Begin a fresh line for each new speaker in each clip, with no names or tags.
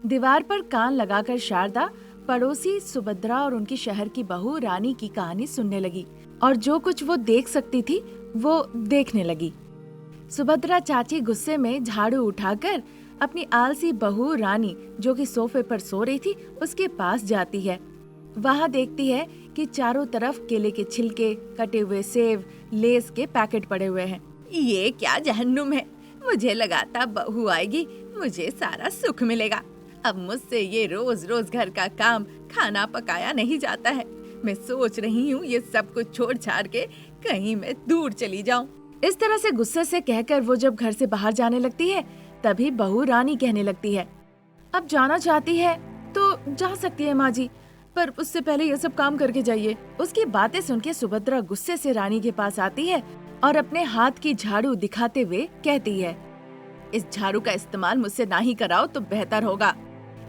दीवार पर कान लगाकर शारदा पड़ोसी सुभद्रा और उनकी शहर की बहू रानी की कहानी सुनने लगी और जो कुछ वो देख सकती थी वो देखने लगी। सुभद्रा चाची गुस्से में झाड़ू उठाकर अपनी आलसी बहू रानी जो कि सोफे पर सो रही थी उसके पास जाती है। वहाँ देखती है कि चारों तरफ केले के छिलके, कटे हुए सेब, लेस के पैकेट पड़े हुए हैं। ये क्या जहन्नुम है। मुझे लगा था बहू आएगी, मुझे सारा सुख मिलेगा। अब मुझसे ये रोज रोज घर का काम, खाना पकाया नहीं जाता है। मैं सोच रही हूँ ये सब कुछ छोड़ छाड़ के कहीं मैं दूर चली जाऊँ। इस तरह से गुस्से से कहकर वो जब घर से बाहर जाने लगती है तभी बहू रानी कहने लगती है, अब जाना चाहती है तो जा सकती है माँ जी, पर उससे पहले ये सब काम करके जाइए। उसकी बातें सुन के सुभद्रा गुस्से से रानी के पास आती है और अपने हाथ की झाड़ू दिखाते हुए कहती है, इस झाड़ू का इस्तेमाल मुझसे ना ही कराओ तो बेहतर होगा।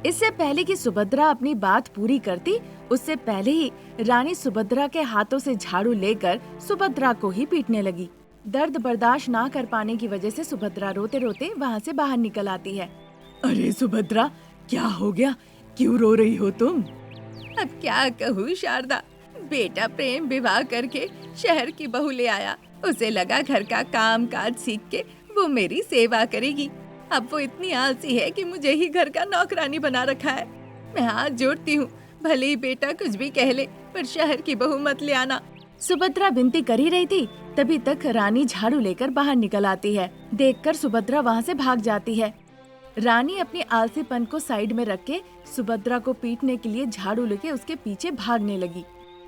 इससे पहले कि सुभद्रा अपनी बात पूरी करती, उससे पहले ही रानी सुभद्रा के हाथों से झाड़ू लेकर सुभद्रा को ही पीटने लगी। दर्द बर्दाश्त ना कर पाने की वजह से सुभद्रा रोते रोते वहाँ से बाहर निकल आती है।
अरे सुभद्रा, क्या हो गया? क्यों रो रही हो तुम?
अब क्या कहूँ शारदा, बेटा प्रेम विवाह करके शहर की बहू ले आया। उसे लगा घर का काम काज सीख के वो मेरी सेवा करेगी। अब वो इतनी आलसी है कि मुझे ही घर का नौकरानी बना रखा है। मैं हाथ जोड़ती हूँ, भले ही बेटा कुछ भी कह ले, पर शहर की बहू मत ले आना। सुभद्रा विनती कर ही रही थी, तभी तक रानी झाड़ू लेकर बाहर निकल आती है। देखकर सुभद्रा वहाँ से भाग जाती है। रानी अपनी आलसीपन को साइड में रख के सुभद्रा को पीटने के लिए झाड़ू लेके उसके पीछे भागने लगी।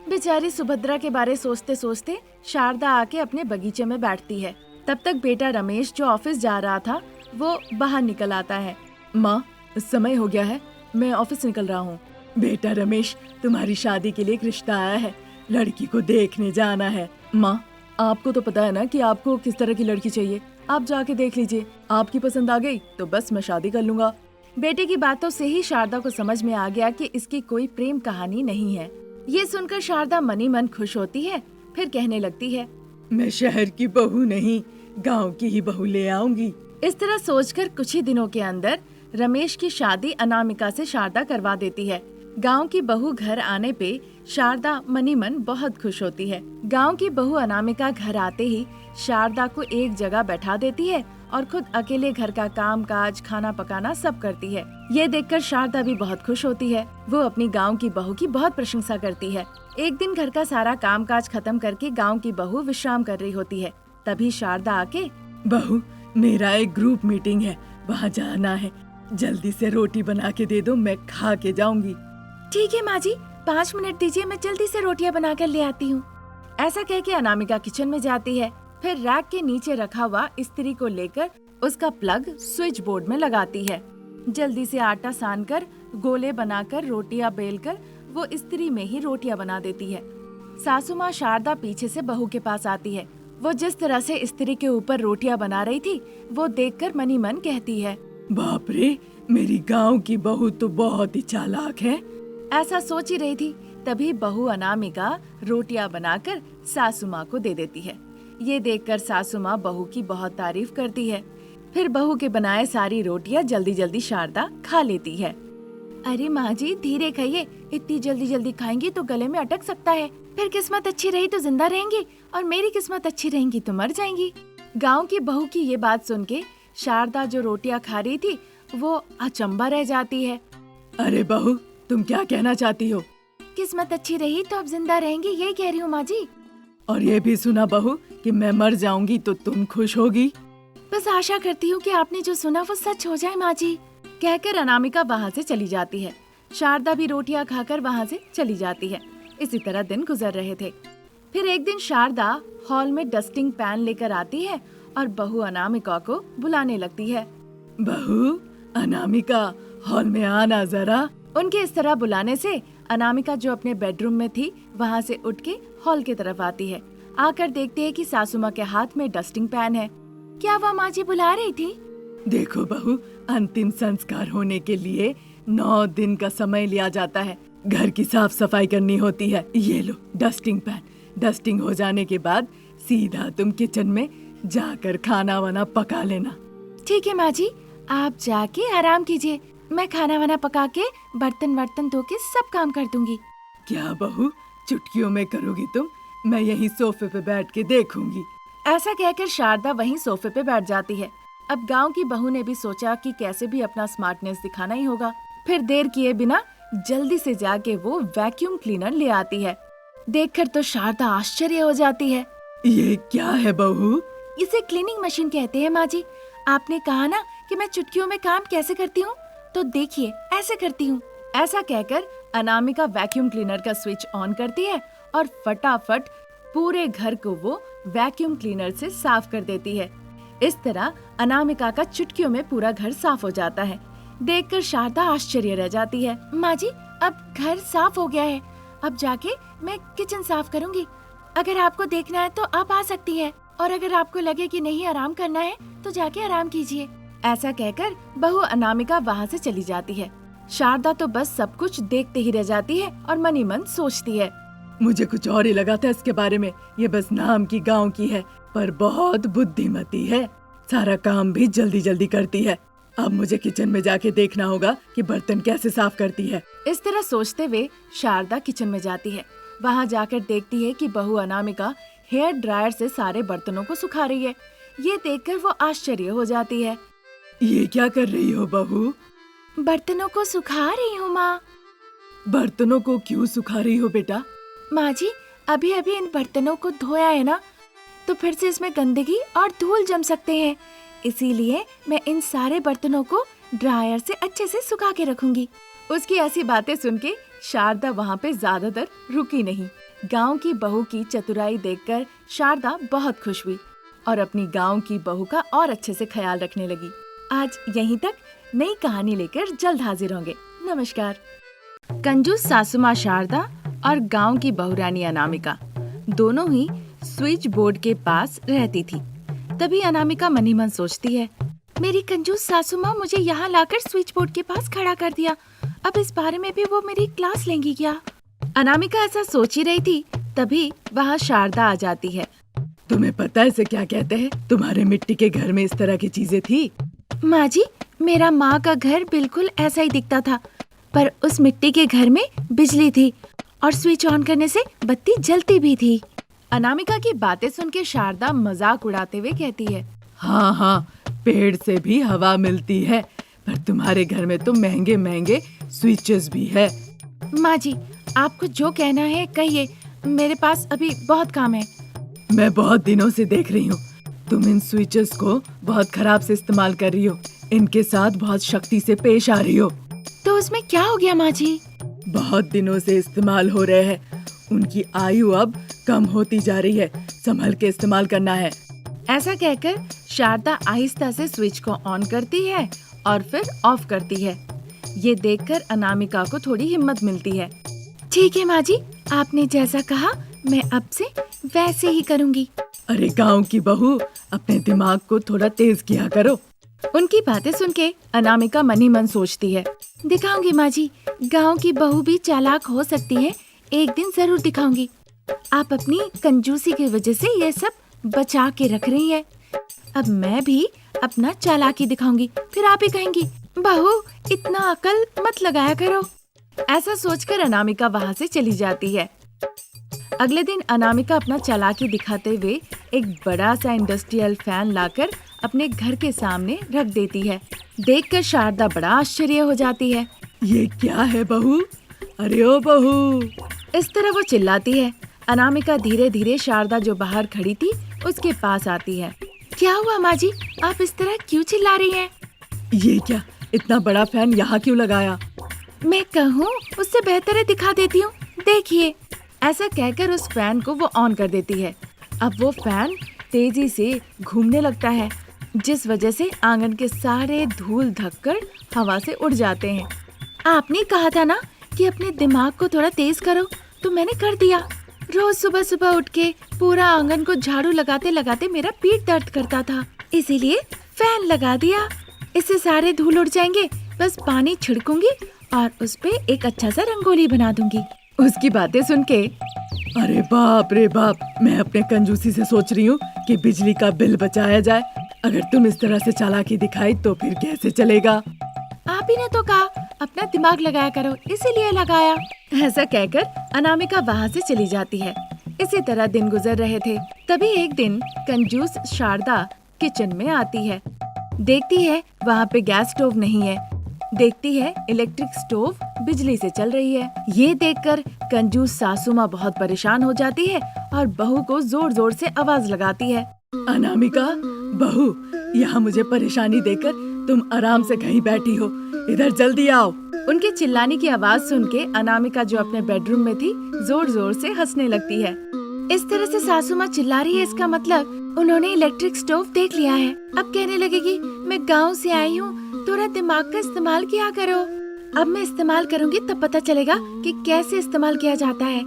बेचारी सुभद्रा के बारे सोचते सोचते शारदा आके अपने बगीचे में बैठती है। तब तक बेटा रमेश जो ऑफिस जा रहा था वो बाहर निकल आता है।
माँ, समय हो गया है, मैं ऑफिस निकल रहा हूँ। बेटा रमेश, तुम्हारी शादी के लिए एक रिश्ता आया है, लड़की को देखने जाना है। माँ, आपको तो पता है ना कि आपको किस तरह की लड़की चाहिए, आप जाके देख लीजिए, आपकी पसंद आ गई तो बस मैं शादी कर लूँगा।
बेटे की बातों से ही शारदा को समझ में आ गया कि इसकी कोई प्रेम कहानी नहीं है। ये सुनकर शारदा मनी मन खुश होती है, फिर कहने लगती है,
मैं शहर की बहू नहीं, गांव की ही बहू ले आऊंगी।
इस तरह सोचकर कुछ ही दिनों के अंदर रमेश की शादी अनामिका से शारदा करवा देती है। गांव की बहू घर आने पे शारदा मनी मन बहुत खुश होती है। गांव की बहू अनामिका घर आते ही शारदा को एक जगह बैठा देती है और खुद अकेले घर का काम काज, खाना पकाना सब करती है। ये देखकर शारदा भी बहुत खुश होती है। वो अपनी गांव की बहू की बहुत प्रशंसा करती है। एक दिन घर का सारा काम काज खत्म करके गांव की बहू विश्राम कर रही होती है। तभी शारदा आके,
बहू, मेरा एक ग्रुप मीटिंग है, वहाँ जाना है, जल्दी से रोटी बना के दे दो, मैं खा के जाऊंगी।
ठीक है माँ जी, 5 मिनट दीजिए, मैं जल्दी से रोटियां बनाकर ले आती हूँ। ऐसा कह के अनामिका किचन में जाती है। फिर रैक के नीचे रखा हुआ इस्त्री को लेकर उसका प्लग स्विच बोर्ड में लगाती है। जल्दी से आटा सानकर गोले बनाकर रोटियां बेलकर वो इस्त्री में ही रोटियां बना देती है। सासू माँ शारदा पीछे से बहू के पास आती है। वो जिस तरह से इस्त्री के ऊपर रोटियां बना रही थी वो देखकर मनी मन कहती है,
बाप रे, मेरी गांव की बहू तो बहुत ही चालाक है।
ऐसा सोच ही रही थी तभी बहू अनामिका रोटियां बनाकर सासू माँ को दे देती है। ये देखकर सासू माँ बहू की बहुत तारीफ करती है। फिर बहू के बनाए सारी रोटियां जल्दी जल्दी शारदा खा लेती है। अरे माँ जी, धीरे खाइए, इतनी जल्दी जल्दी खाएंगी तो गले में अटक सकता है। फिर किस्मत अच्छी रही तो जिंदा रहेंगी और मेरी किस्मत अच्छी रहेंगी तो मर जाएंगी। गाँव की बहू की ये बात सुन के शारदा जो रोटियां खा रही थी वो अचंबा रह जाती है।
अरे बहू, तुम क्या कहना चाहती हो?
किस्मत अच्छी रही तो अब जिंदा रहेंगी, यही कह रही हूँ माँ जी।
और ये भी सुना बहू कि मैं मर जाऊंगी तो तुम खुश होगी?
बस आशा करती हूँ कि आपने जो सुना वो सच हो जाए माँ जी। कहकर अनामिका वहाँ से चली जाती है। शारदा भी रोटियां खाकर वहाँ से चली जाती है। इसी तरह दिन गुजर रहे थे। फिर एक दिन शारदा हॉल में डस्टिंग पैन लेकर आती है और बहू अनामिका को बुलाने लगती है।
बहू अनामिका, हॉल में आना जरा।
उनके इस तरह बुलाने से अनामिका जो अपने बेडरूम में थी वहाँ से उठ के हॉल की तरफ आती है। आकर देखती है कि सासू माँ के हाथ में डस्टिंग पैन है। क्या वह माँ जी बुला रही थी?
देखो बहू, अंतिम संस्कार होने के लिए 9 दिन का समय लिया जाता है। घर की साफ सफाई करनी होती है। ये लो डस्टिंग पैन। डस्टिंग हो जाने के बाद सीधा तुम किचन में जाकर खाना वाना पका लेना।
ठीक है माँ जी, आप जाके आराम कीजिए, मैं खाना वाना पका के बर्तन वर्तन धो के सब काम कर दूंगी।
क्या बहू, चुटकियों में करोगी तुम? मैं यहीं सोफे पे बैठ के देखूंगी।
ऐसा कहकर शारदा वहीं सोफे पे बैठ जाती है। अब गांव की बहू ने भी सोचा कि कैसे भी अपना स्मार्टनेस दिखाना ही होगा। फिर देर किए बिना जल्दी से जाके वो वैक्यूम क्लीनर ले आती है। देखकर तो शारदा आश्चर्य हो जाती है।
ये क्या है बहू?
इसे क्लीनिंग मशीन कहते हैं माँ जी। आपने कहा ना कि मैं चुटकियों में काम कैसे करती हूँ, तो देखिए ऐसे करती हूँ। ऐसा कहकर अनामिका वैक्यूम क्लीनर का स्विच ऑन करती है और फटाफट पूरे घर को वो वैक्यूम क्लीनर से साफ कर देती है। इस तरह अनामिका का चुटकियों में पूरा घर साफ हो जाता है। देखकर शारदा आश्चर्य रह जाती है। माँ जी, अब घर साफ हो गया है। अब जाके मैं किचन साफ करूँगी। अगर आपको देखना है तो आप आ सकती हैं, और अगर आपको लगे कि नहीं आराम करना है तो जाके आराम कीजिए। ऐसा कहकर बहू अनामिका वहाँ से चली जाती है। शारदा तो बस सब कुछ देखते ही रह जाती है और मनी मन सोचती है।
मुझे कुछ और ही लगा था इसके बारे में। ये बस नाम की गांव की है, पर बहुत बुद्धिमती है। सारा काम भी जल्दी जल्दी करती है। अब मुझे किचन में जाके देखना होगा कि बर्तन कैसे साफ करती है।
इस तरह सोचते हुए शारदा किचन में जाती है। वहाँ जाकर देखती है कि बहू अनामिका हेयर ड्रायर से सारे बर्तनों को सुखा रही है। ये देखकर वो आश्चर्य हो जाती है।
ये क्या कर रही हो बहू?
बर्तनों को सुखा रही हूँ माँ।
बर्तनों को क्यों सुखा रही हो बेटा?
माँ जी, अभी अभी इन बर्तनों को धोया है ना, तो फिर से इसमें गंदगी और धूल जम सकते हैं। इसीलिए मैं इन सारे बर्तनों को ड्रायर से अच्छे से सुखा के रखूंगी। उसकी ऐसी बातें सुन के शारदा वहाँ पे ज्यादा देर रुकी नहीं। गांव की बहू की चतुराई देखकर शारदा बहुत खुश हुई और अपनी गांव की बहू का और अच्छे से ख्याल रखने लगी। आज यहीं तक। नई कहानी लेकर जल्द हाजिर होंगे। नमस्कार। कंजूस सासू माँ शारदा और गांव की बहुरानी अनामिका दोनों ही स्विच बोर्ड के पास रहती थी। तभी अनामिका मनी मन सोचती है, मेरी कंजूस सासू माँ मुझे यहाँ लाकर स्विच बोर्ड के पास खड़ा कर दिया। अब इस बारे में भी वो मेरी क्लास लेंगी क्या? अनामिका ऐसा सोच ही रही थी, तभी वहाँ शारदा आ जाती है।
तुम्हें पता है इसे क्या कहते हैं? तुम्हारे मिट्टी के घर में इस तरह की चीजें थी?
माँ जी, मेरा माँ का घर बिल्कुल ऐसा ही दिखता था, पर उस मिट्टी के घर में बिजली थी और स्विच ऑन करने से बत्ती जलती भी थी। अनामिका की बातें सुन के शारदा मजाक उड़ाते हुए कहती है,
हाँ हाँ, पेड़ से भी हवा मिलती है, पर तुम्हारे घर में तो महंगे महंगे स्विचेस भी है।
माँ जी, आपको जो कहना है कहिए, मेरे पास अभी बहुत काम है।
मैं बहुत दिनों से देख रही हूँ तुम इन स्विचेस को बहुत खराब से इस्तेमाल कर रही हो। इनके साथ बहुत शक्ति से पेश आ रही हो।
तो उसमें क्या हो गया माँ जी?
बहुत दिनों से इस्तेमाल हो रहे हैं, उनकी आयु अब कम होती जा रही है। संभल के इस्तेमाल करना है।
ऐसा कहकर शारदा आहिस्ता से स्विच को ऑन करती है और फिर ऑफ करती है। ये देखकर अनामिका को थोड़ी हिम्मत मिलती है। ठीक है माँ जी, आपने जैसा कहा मैं अब से वैसे ही करूँगी।
अरे गांव की बहू, अपने दिमाग को थोड़ा तेज किया करो।
उनकी बातें सुन के अनामिका मनी मन सोचती है, दिखाऊंगी माँ जी, गांव की बहू भी चालाक हो सकती है, एक दिन जरूर दिखाऊंगी। आप अपनी कंजूसी की वजह से ये सब बचा के रख रही है। अब मैं भी अपना चालाकी दिखाऊंगी, फिर आप ही कहेंगी, बहू इतना अकल मत लगाया करो। ऐसा सोचकर अनामिका वहाँ से चली जाती है। अगले दिन अनामिका अपना चालाकी दिखाते हुए एक बड़ा सा इंडस्ट्रियल फैन लाकर अपने घर के सामने रख देती है। देखकर शारदा बड़ा आश्चर्य हो जाती है।
ये क्या है बहू? अरे ओ बहू!
इस तरह वो चिल्लाती है। अनामिका धीरे धीरे शारदा जो बाहर खड़ी थी उसके पास आती है। क्या हुआ माँ जी, आप इस तरह क्यों चिल्ला रही हैं?
ये क्या, इतना बड़ा फैन यहाँ क्यों लगाया?
मैं कहूँ उससे बेहतर है दिखा देती हूँ, देखिए। ऐसा कहकर उस फैन को वो ऑन कर देती है। अब वो फैन तेजी से घूमने लगता है, जिस वजह से आंगन के सारे धूल धक्कड़ हवा से उड़ जाते हैं। आपने कहा था ना कि अपने दिमाग को थोड़ा तेज करो, तो मैंने कर दिया। रोज सुबह सुबह उठ के पूरा आंगन को झाड़ू लगाते लगाते मेरा पीठ दर्द करता था, इसीलिए फैन लगा दिया। इससे सारे धूल उड़ जाएंगे। बस पानी छिड़कूंगी और उस पे एक अच्छा सा रंगोली बना दूंगी। उसकी बातें सुन के
अरे बाप रे बाप, मैं अपने कंजूसी से सोच रही हूँ कि बिजली का बिल बचाया जाए। अगर तुम इस तरह से चालाकी दिखाई तो फिर कैसे चलेगा?
आप ही ने तो कहा अपना दिमाग लगाया करो, इसीलिए लगाया। ऐसा कहकर अनामिका वहाँ से चली जाती है। इसी तरह दिन गुजर रहे थे। तभी एक दिन कंजूस शारदा किचन में आती है। देखती है वहाँ पे गैस स्टोव नहीं है। देखती है इलेक्ट्रिक स्टोव बिजली से चल रही है। ये देखकर कंजूस सासू माँ बहुत परेशान हो जाती है और बहू को जोर जोर से आवाज लगाती है।
अनामिका, बहू, यहाँ मुझे परेशानी देकर तुम आराम से कहीं बैठी हो, इधर जल्दी आओ।
उनके चिल्लाने की आवाज सुन के अनामिका जो अपने बेडरूम में थी जोर जोर से हंसने लगती है। इस तरह से सासू माँ चिल्ला रही है, इसका मतलब उन्होंने इलेक्ट्रिक स्टोव देख लिया है। अब कहने लगेगी मैं गाँव से आई हूँ, थोड़ा दिमाग का इस्तेमाल किया करो। अब मैं इस्तेमाल करूँगी तब पता चलेगा कि कैसे इस्तेमाल किया जाता है।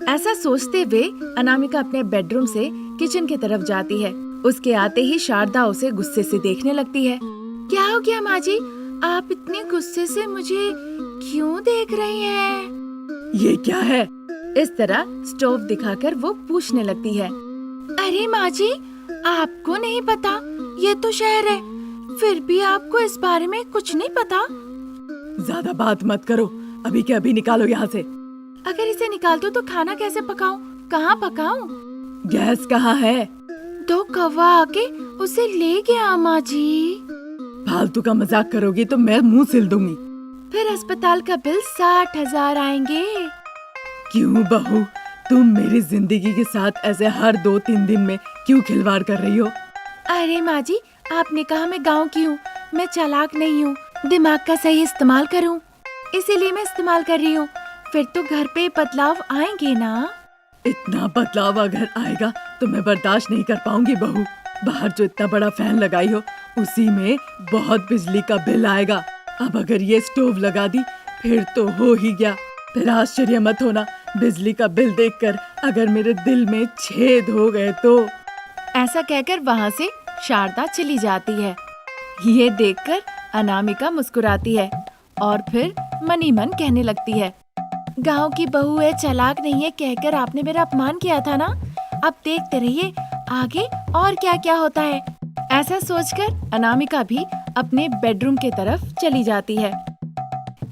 ऐसा सोचते हुए अनामिका अपने बेडरूम से किचन की तरफ जाती है। उसके आते ही शारदा उसे गुस्से से देखने लगती है। क्या हो गया माँ जी, आप इतने गुस्से से मुझे क्यों देख रही हैं?
ये क्या है?
इस तरह स्टोव दिखाकर वो पूछने लगती है। अरे माँ जी, आपको नहीं पता, ये तो शहर है, फिर भी आपको इस बारे में कुछ नहीं पता?
ज्यादा बात मत करो, अभी के अभी निकालो यहाँ से।
अगर इसे निकाल दो तो खाना कैसे पकाऊं? कहाँ पकाऊं?
गैस कहाँ है?
तो कौवा आके उसे ले गया माँ जी।
फालतू का मजाक करोगी तो मैं मुंह सिल दूंगी।
फिर अस्पताल का बिल 60,000 आएंगे।
क्यों बहू, तुम मेरी जिंदगी के साथ ऐसे हर 2-3 दिन में क्यों खिलवाड़ कर रही हो?
अरे माँ जी, आपने कहा मैं गांव की हूँ, मैं चालाक नहीं हूँ, दिमाग का सही इस्तेमाल करूँ, इसीलिए मैं इस्तेमाल कर रही हूँ। फिर तो घर पे बदलाव आएंगे ना?
इतना बदलाव अगर आएगा तो मैं बर्दाश्त नहीं कर पाऊंगी बहू। बाहर जो इतना बड़ा फैन लगाई हो उसी में बहुत बिजली का बिल आएगा। अब अगर ये स्टोव लगा दी फिर तो हो ही गया। फिर आश्चर्य मत होना बिजली का बिल देखकर अगर मेरे दिल में छेद हो गए तो।
ऐसा कहकर वहाँ से शारदा चली जाती है। ये देखकर अनामिका मुस्कुराती है और फिर मन ही मन कहने लगती है, गांव की बहू है, चालाक नहीं है कहकर आपने मेरा अपमान किया था ना। अब देखते रहिए आगे और क्या क्या होता है। ऐसा सोचकर अनामिका भी अपने बेडरूम के तरफ चली जाती है।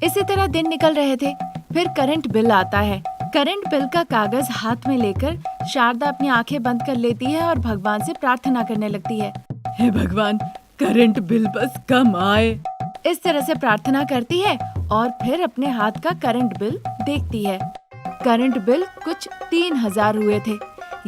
इसी तरह दिन निकल रहे थे। फिर करंट बिल आता है। करंट बिल का कागज हाथ में लेकर शारदा अपनी आंखें बंद कर लेती है और भगवान से प्रार्थना करने लगती है।
हे भगवान, करंट बिल बस कम आए।
इस तरह से प्रार्थना करती है और फिर अपने हाथ का करंट बिल देखती है। करंट बिल कुछ 3,000 हुए थे।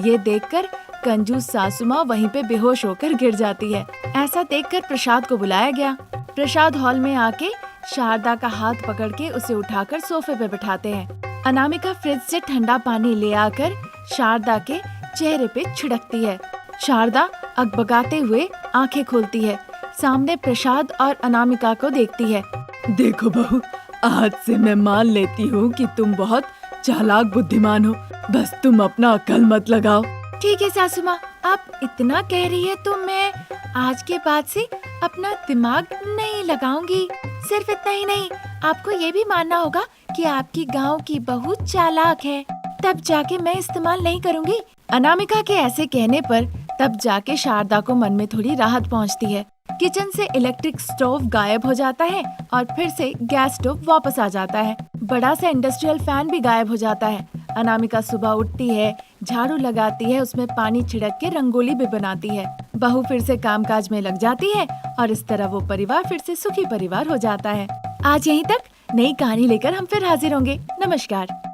ये देखकर कंजूस सासू माँ वहीं पे बेहोश होकर गिर जाती है। ऐसा देखकर प्रसाद को बुलाया गया। प्रसाद हॉल में आके शारदा का हाथ पकड़ के उसे उठाकर सोफे पे बिठाते हैं। अनामिका फ्रिज से ठंडा पानी ले आकर शारदा के चेहरे पे छिड़कती है। शारदा अकबकाते हुए आंखें खोलती है। सामने प्रसाद और अनामिका को देखती है।
देखो बहू, आज से मैं मान लेती हूँ कि तुम बहुत चालाक बुद्धिमान हो, बस तुम अपना अक्ल मत लगाओ।
ठीक है सासू माँ, आप इतना कह रही है तो मैं आज के बाद से अपना दिमाग नहीं लगाऊंगी। सिर्फ इतना ही नहीं, आपको ये भी मानना होगा कि आपकी गांव की बहू चालाक है, तब जाके मैं इस्तेमाल नहीं करूंगी। अनामिका के ऐसे कहने पर तब जाके शारदा को मन में थोड़ी राहत पहुंचती है। किचन से इलेक्ट्रिक स्टोव गायब हो जाता है और फिर से गैस स्टोव वापस आ जाता है। बड़ा सा इंडस्ट्रियल फैन भी गायब हो जाता है। अनामिका सुबह उठती है, झाड़ू लगाती है, उसमें पानी छिड़क के रंगोली भी बनाती है। बहू फिर से कामकाज में लग जाती है और इस तरह वो परिवार फिर से सुखी परिवार हो जाता है। आज यहीं तक। नई कहानी लेकर हम फिर हाजिर होंगे। नमस्कार।